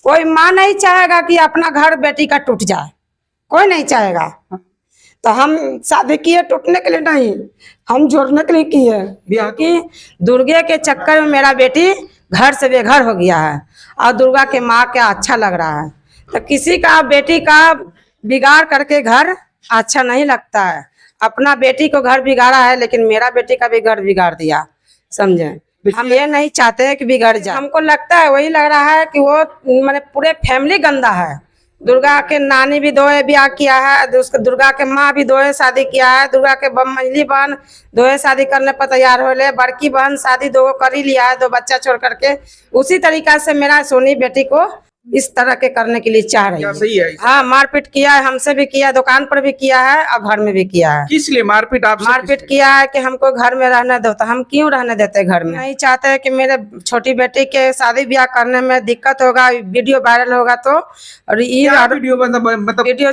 कोई माँ नहीं चाहेगा कि अपना घर बेटी का टूट जाए, कोई नहीं चाहेगा। तो हम शादी किए टूटने के लिए नहीं, हम जोड़ने के लिए किए। क्योंकि दुर्गे के चक्कर में मेरा बेटी घर से बेघर हो गया है और दुर्गा के माँ क्या अच्छा लग रहा है। तो किसी का बेटी का बिगाड़ करके घर अच्छा नहीं लगता है। अपना बेटी को घर बिगाड़ा है, लेकिन मेरा बेटी का भी घर बिगाड़ दिया, समझे। हम ये नहीं चाहते हैं कि बिगड़ जाए। हमको लगता है, वही लग रहा है कि वो मैंने पूरे फैमिली गंदा है। दुर्गा के नानी भी दोए ब्याह किया है, दुर्गा के माँ भी दोए शादी किया है, दुर्गा के मंझली बहन दोए शादी करने पर तैयार हो ले, बड़की बहन शादी दो कर ही लिया है, 2 बच्चा छोड़ करके। उसी तरीका से मेरा सोनी बेटी को इस तरह के करने के लिए चाह रही है। सही है। हाँ, मारपीट किया है, हमसे भी किया, दुकान पर भी किया है और घर में भी किया है। किस लिए मारपीट? आप मारपीट किया है कि हमको घर में रहने दो। तो हम क्यों रहने देते घर में? नहीं चाहते कि मेरे छोटी बेटी के शादी ब्याह करने में दिक्कत होगा, वीडियो वायरल होगा तो। और ये वीडियो मतलब वीडियो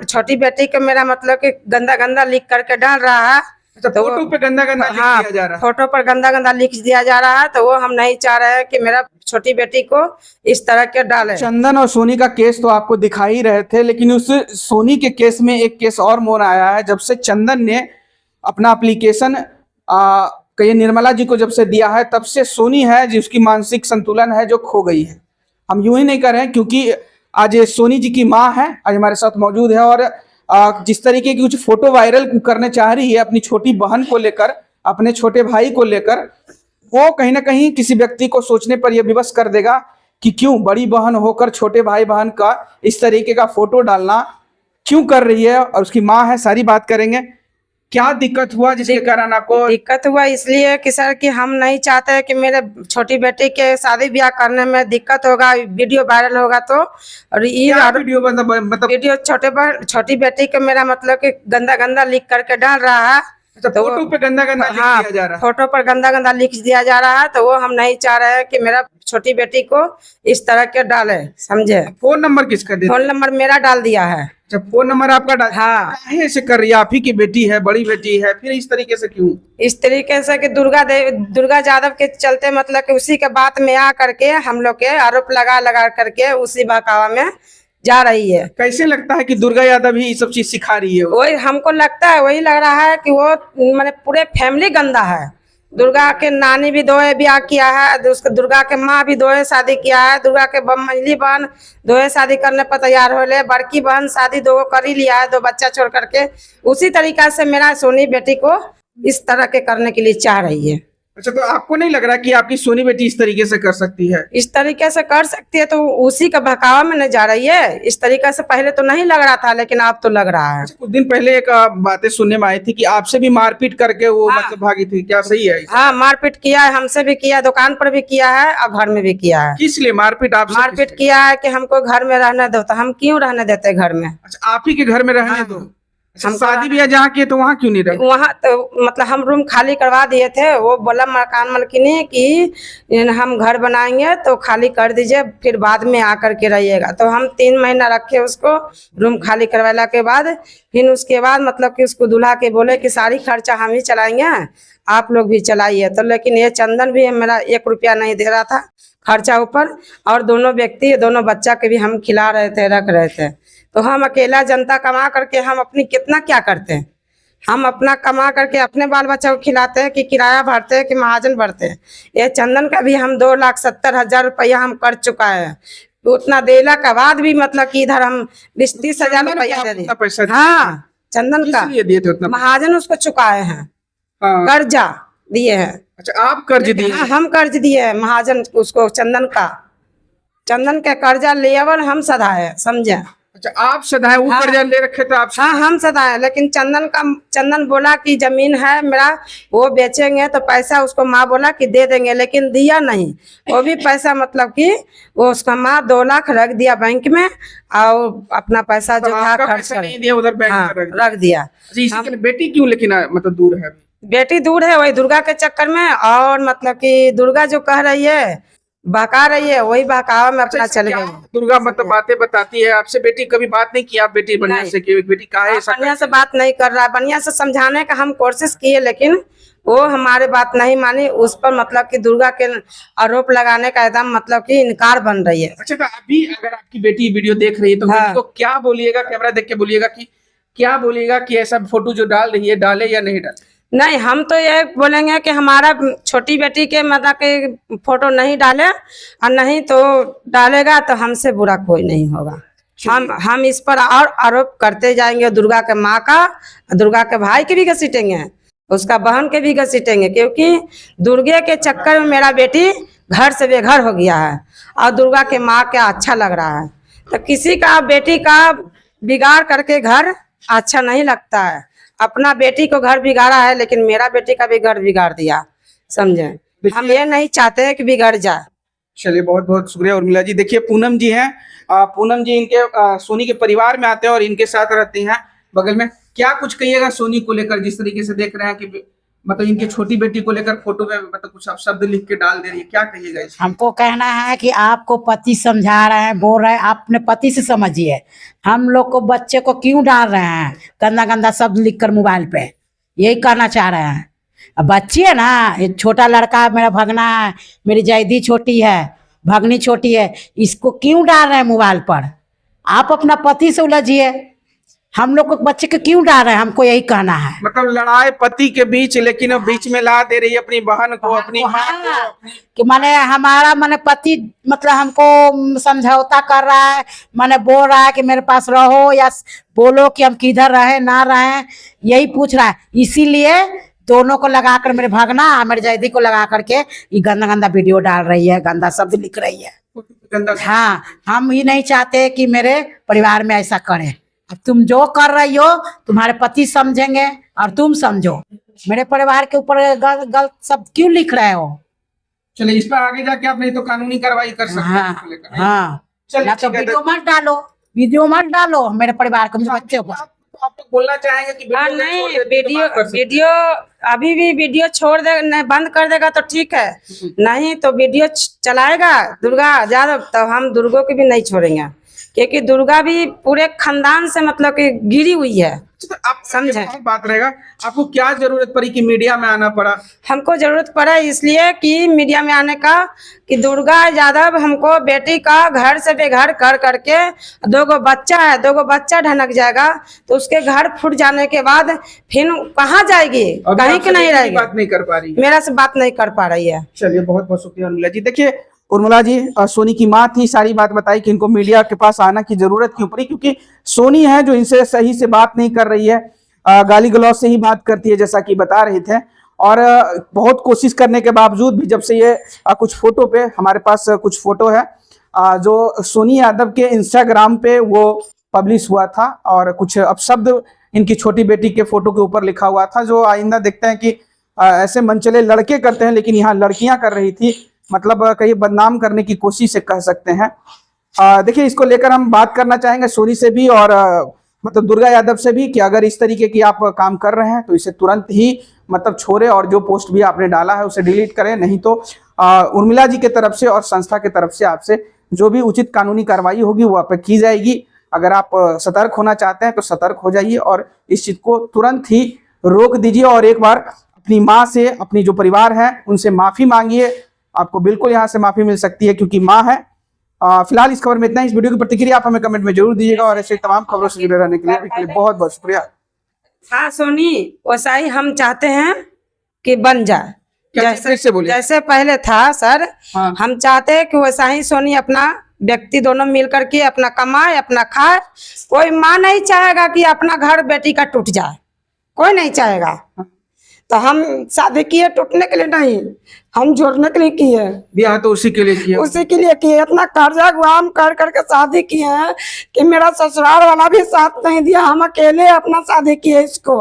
छोटी बेटी के मेरा मतलब कि गंदा गंदा लिख करके डाल रहा है। तो फोटो पे गंदा गंदा लिख दिया जा रहा है। फोटो पर गंदा गंदा लिख दिया जा रहा है। तो वो हम नहीं चाह रहे हैं कि मेरा छोटी बेटी को इस तरह के डाले। चंदन और सोनी का केस तो आपको दिखा ही रहे थे, लेकिन उस सोनी के केस में एक केस और मोड़ आया है। जब से चंदन ने अपना एप्लीकेशन निर्मला जी को जब से दिया है, तब से सोनी है जिसकी मानसिक संतुलन है जो खो गई है। हम यूं ही नहीं कर रहे हैं, क्योंकि आज सोनी जी की माँ है, आज हमारे साथ मौजूद है। और जिस तरीके की कुछ फोटो वायरल करने चाह रही है अपनी छोटी बहन को लेकर, अपने छोटे भाई को लेकर, वो कहीं ना कहीं किसी व्यक्ति को सोचने पर यह विवश कर देगा कि क्यों बड़ी बहन होकर छोटे भाई बहन का इस तरीके का फोटो डालना क्यों कर रही है। और उसकी माँ है, सारी बात करेंगे। क्या दिक्कत हुआ जिसके कारण आपको? दिक्कत हुआ इसलिए कि सर कि हम नहीं चाहते कि मेरे छोटी बेटी के शादी ब्याह करने में दिक्कत होगा, वीडियो वायरल होगा तो। और ये वीडियो मतलब वीडियो छोटी बेटी के मेरा मतलब कि गंदा गंदा लिख करके डाल रहा है। तो फोटो पे गंदा गंदा लिख दिया जा रहा है। फोटो पर गंदा गंदा लिख दिया जा रहा है। तो वो हम नहीं चाह रहे हैं कि मेरा छोटी बेटी को इस तरह के डाले, समझे। फोन नंबर किसका दिया? फोन नंबर मेरा डाल दिया है। अच्छा, फोन नंबर आपका डाल? हाँ। काहे ऐसे कर रही है? आप ही की बेटी है, बड़ी बेटी है, फिर इस तरीके से क्यों? इस तरीके से कि दुर्गा यादव के चलते मतलब कि उसी के बात में आ करके हम लोग के आरोप लगा करके उसी बहकावा में जा रही है। कैसे लगता है कि दुर्गा यादव ही ये सब चीज सिखा रही है? वही हमको लगता है, वही लग रहा है कि वो मैंने पूरे फैमिली गंदा है। दुर्गा के नानी भी दोए ब्याह किया है, दुर्गा के माँ भी दोए शादी किया है, दुर्गा के मंझली बहन दोए शादी करने पर तैयार हो ले, बड़की बहन शादी 2 कर ही लिया है, 2 बच्चा छोड़ करके। उसी तरीका से मेरा सोनी बेटी को इस तरह के करने के लिए चाह रही है। अच्छा, तो आपको नहीं लग रहा कि आपकी सोनी बेटी इस तरीके से कर सकती है? इस तरीके से कर सकती है तो उसी का बहकावा में न जा रही है। इस तरीके से पहले तो नहीं लग रहा था, लेकिन अब तो लग रहा है। कुछ दिन पहले एक बातें सुनने में आई थी कि आपसे भी मारपीट करके वो मतलब भागी थी, क्या सही है? हाँ, मारपीट किया है, हमसे भी किया, दुकान पर भी किया है और घर में भी किया है। किस लिए मारपीट? आप मारपीट किया है कि हमको घर में रहने दो। तो हम क्यों रहने देते घर में? अच्छा, आप ही के घर में रहने दो। हम शादी ब्याह जहाँ किए तो वहाँ क्यों नहीं रहे? वहाँ तो मतलब हम रूम खाली करवा दिए थे। वो बोला मकान मालकिनी कि हम घर बनाएंगे तो खाली कर दीजिए, फिर बाद में आकर के रहिएगा। तो हम 3 महीना रखे उसको रूम खाली करवाने के बाद। फिर उसके बाद मतलब कि उसको दुल्हा के बोले कि सारी खर्चा हम ही चलाएंगे, आप लोग भी चलाइए। तो लेकिन ये चंदन भी मेरा 1 रुपया नहीं दे रहा था खर्चा ऊपर। और दोनों बच्चा के भी हम खिला रहे थे, रख रहे थे। तो हम अकेला जनता कमा करके हम अपनी कितना क्या करते हैं? हम अपना कमा करके अपने बाल बच्चा को खिलाते हैं कि किराया भरते हैं कि महाजन भरते हैं। ये चंदन का भी हम 2,70,000 रुपया हम कर चुका है। उतना देला के बाद भी मतलब कि इधर हम 20-30 हजार रुपया दे दिए। हाँ, चंदन का दिए थे उतना? महाजन उसको चुकाए हैं, कर्जा दिए हैं। अच्छा, आप कर्ज दिए? हाँ, हम कर्ज दिए हैं महाजन उसको, चंदन का कर्जा लेवल हम सधाए, समझे। अच्छा, आप सदाए वो कर्जा ले रखे थे आप? हाँ, हम सदाए। लेकिन चंदन बोला कि जमीन है मेरा, वो बेचेंगे तो पैसा उसको माँ बोला कि दे देंगे, लेकिन दिया नहीं। वो भी पैसा मतलब कि वो उसका माँ 2 लाख रख दिया बैंक में और अपना पैसा जो था खर्च नहीं दिया उधर बैंक में रख दिया। बेटी क्यों लेकिन मतलब दूर है? बेटी दूर है वही दुर्गा के चक्कर में। और मतलब कि दुर्गा जो कह रही है, बहका रही है, वही बहकावा में अपना चल गई। दुर्गा मतलब बातें बताती है आपसे। बेटी कभी बात नहीं की आप बेटी बढ़िया से कि बेटी काहे ऐसा? बढ़िया से बात नहीं कर रहा है। बढ़िया से समझाने का हम कोशिश किए, लेकिन वो हमारे बात नहीं मानी, उस पर मतलब कि दुर्गा के आरोप लगाने का एकदम मतलब कि इनकार बन रही है। अच्छा, तो अभी अगर आपकी बेटी वीडियो देख रही है तो हाँ। बेटी को क्या बोलिएगा, कैमरा देख के बोलिएगा कि क्या बोलिएगा कि ऐसा फोटो जो डाल रही है डाले या नहीं डाले? नहीं, हम तो ये बोलेंगे कि हमारा छोटी बेटी के मतलब के फोटो नहीं डाले, और नहीं तो डालेगा तो हमसे बुरा कोई नहीं होगा। हम इस पर और आरोप करते जाएंगे, दुर्गा के माँ का, दुर्गा के भाई के भी घसीटेंगे, उसका बहन के भी घसीटेंगे, क्योंकि दुर्गे के चक्कर में मेरा बेटी घर से बेघर हो गया है और दुर्गा के माँ क्या अच्छा लग रहा है। तो किसी का बेटी का बिगाड़ करके घर अच्छा नहीं लगता है। अपना बेटी को घर बिगाड़ा है, लेकिन मेरा बेटी का भी घर बिगाड़ दिया, समझे। हम ये नहीं चाहते कि बिगड़ जाए। चलिए, बहुत बहुत शुक्रिया उर्मिला जी। देखिए, पूनम जी हैं, पूनम जी इनके सोनी के परिवार में आते हैं और इनके साथ रहती हैं बगल में। क्या कुछ कहिएगा सोनी को लेकर, जिस तरीके से देख रहे हैं कि मतलब इनकी छोटी बेटी को लेकर फोटो में मतलब कुछ आप शब्द लिख के डाल दे रही है, क्या कहिएगा इस? हमको कहना है कि आपको पति समझा रहे हैं, बोल रहे हैं, आप अपने पति से समझिए। हम लोग को बच्चे को क्यों डाल रहे हैं गंदा गंदा शब्द लिखकर मोबाइल पे, यही कहना चाह रहे हैं। अब बच्ची है ना, एक छोटा लड़का मेरा भगना है, मेरी जैदी छोटी है, भगनी छोटी है, इसको क्यों डाल रहे हैं मोबाइल पर? आप अपना पति से उलझिए, हम लोग को बच्चे को क्यों डाल रहे हैं, हमको यही कहना है। मतलब लड़ाई पति के बीच, लेकिन वो बीच में ला दे रही है अपनी बहन को, अपनी माँ को, कि माने हमारा माने पति मतलब हमको समझौता कर रहा है, माने बोल रहा है कि मेरे पास रहो या बोलो कि हम किधर रहे ना रहे, यही पूछ रहा है। इसीलिए दोनों को लगाकर, मेरे भागना मेरे जैदी को लगा करके ये गंदा गंदा वीडियो डाल रही है, गंदा शब्द लिख रही है। हाँ, हम ही नहीं चाहते कि मेरे परिवार में ऐसा करें। अब तुम जो कर रही हो तुम्हारे पति समझेंगे और तुम समझो। मेरे परिवार के ऊपर गलत शब्द क्यों लिख रहे हो? चलिए, इस पर आगे जाके आप नहीं तो कानूनी कार्रवाई कर सकते हैं इसको लेकर। हाँ, चलिए, ना तो वीडियो मत डालो, वीडियो मत डालो मेरे परिवार को, मेरे बच्चे को। आप तो बोलना चाहेंगे कि नहीं, वीडियो अभी भी वीडियो छोड़ दे, नहीं बंद कर देगा तो ठीक है, नहीं तो वीडियो चलाएगा दुर्गा यादव तो हम दुर्गो की भी नहीं छोड़ेंगे, क्योंकि दुर्गा भी पूरे खानदान से मतलब कि गिरी हुई है। तो आप समझे बात रहेगा, आपको क्या जरूरत पड़ी कि मीडिया में आना पड़ा? हमको जरूरत पड़ा इसलिए कि मीडिया में आने का, कि दुर्गा यादव हमको बेटी का घर से बेघर कर करके, दो बच्चा है, दो बच्चा ढनक जाएगा तो उसके घर फूट जाने के बाद फिर कहाँ जाएगी, कहीं के नहीं रहेगी। बात नहीं कर पा रही, मेरा से बात नहीं कर पा रही है। चलिए, बहुत बहुत शुक्रिया उर्मिला जी। देखिए, उर्मिला जी सोनी की माँ थी, सारी बात बताई कि इनको मीडिया के पास आना की जरूरत क्यों पड़ी, क्योंकि सोनी है जो इनसे सही से बात नहीं कर रही है, गाली गलौज से ही बात करती है, जैसा कि बता रहे थे। और बहुत कोशिश करने के बावजूद भी, जब से ये कुछ फोटो पे हमारे पास कुछ फोटो है जो सोनी यादव के इंस्टाग्राम पे वो पब्लिश हुआ था, और कुछ अपशब्द इनकी छोटी बेटी के फोटो के ऊपर लिखा हुआ था, जो आइंदा देखते हैं कि ऐसे मनचले लड़के करते हैं, लेकिन यहाँ लड़कियां कर रही थी, मतलब कहीं बदनाम करने की कोशिश से कह सकते हैं। देखिए, इसको लेकर हम बात करना चाहेंगे सोनी से भी और मतलब दुर्गा यादव से भी, कि अगर इस तरीके की आप काम कर रहे हैं तो इसे तुरंत ही मतलब छोड़े और जो पोस्ट भी आपने डाला है उसे डिलीट करें, नहीं तो उर्मिला जी के तरफ से और संस्था के तरफ से आपसे जो भी उचित कानूनी कार्रवाई होगी वो आप पे की जाएगी। अगर आप सतर्क होना चाहते हैं तो सतर्क हो जाइए और इस चीज को तुरंत ही रोक दीजिए, और एक बार अपनी माँ से, अपनी जो परिवार है उनसे माफी मांगिए। आपको बिल्कुल यहाँ से माफी मिल सकती है, क्योंकि माँ है। फिलहाल इस खबर में इतना ही। इस वीडियो की प्रतिक्रिया आप हमें कमेंट में जरूर दीजिएगा, और ऐसे तमाम खबरों से जुड़े रहने के लिए बहुत बहुत शुक्रिया। हाँ सोनी, वैसा ही हम चाहते हैं कि बन जाए, जैसे पहले था सर। हाँ। हम चाहते हैं कि वैसा ही सोनी अपना व्यक्ति दोनों मिल करके अपना कमाए, अपना खाए। कोई माँ नहीं चाहेगा कि अपना घर बेटी का टूट जाए, कोई नहीं चाहेगा। तो हम शादी किए टूटने के लिए नहीं, हम जोड़ने के लिए किए। ब्याह तो उसी के लिए किया, उसी के लिए किए। इतना कर्जा गुआम कर करके शादी किए हैं कि मेरा ससुराल वाला भी साथ नहीं दिया, हम अकेले अपना शादी किए इसको,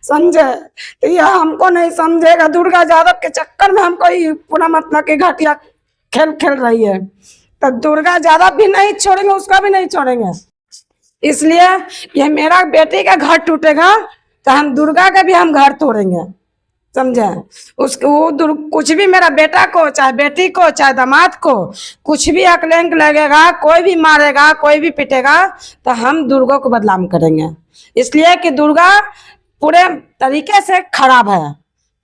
समझे। तो यह हमको नहीं समझेगा, दुर्गा यादव के चक्कर में हमको ये पूरा मतलब कि घटिया खेल खेल रही है। तो दुर्गा यादव भी नहीं छोड़ेंगे, उसका भी नहीं छोड़ेंगे। इसलिए ये मेरा बेटी का घर टूटेगा तो हम दुर्गा का भी हम घर तोड़ेंगे, समझे। उसको कुछ भी, मेरा बेटा को चाहे बेटी को चाहे दामाद को कुछ भी अकलंक लगेगा, कोई भी मारेगा, कोई भी पिटेगा, तो हम दुर्गा को बदनाम करेंगे। इसलिए कि दुर्गा पूरे तरीके से खराब है,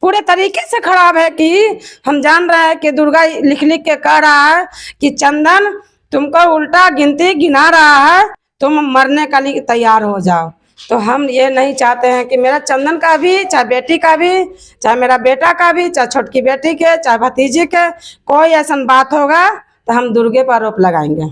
पूरे तरीके से खराब है कि हम जान रहे हैं कि दुर्गा लिख लिख के कह रहा है कि चंदन तुमको उल्टा गिनती गिना रहा है, तुम मरने के लिए तैयार हो जाओ। तो हम ये नहीं चाहते हैं कि मेरा चंदन का भी, चाहे बेटी का भी, चाहे मेरा बेटा का भी, चाहे छोटकी बेटी के, चाहे भतीजी के, कोई ऐसा बात होगा तो हम दुर्गे पर आरोप लगाएंगे।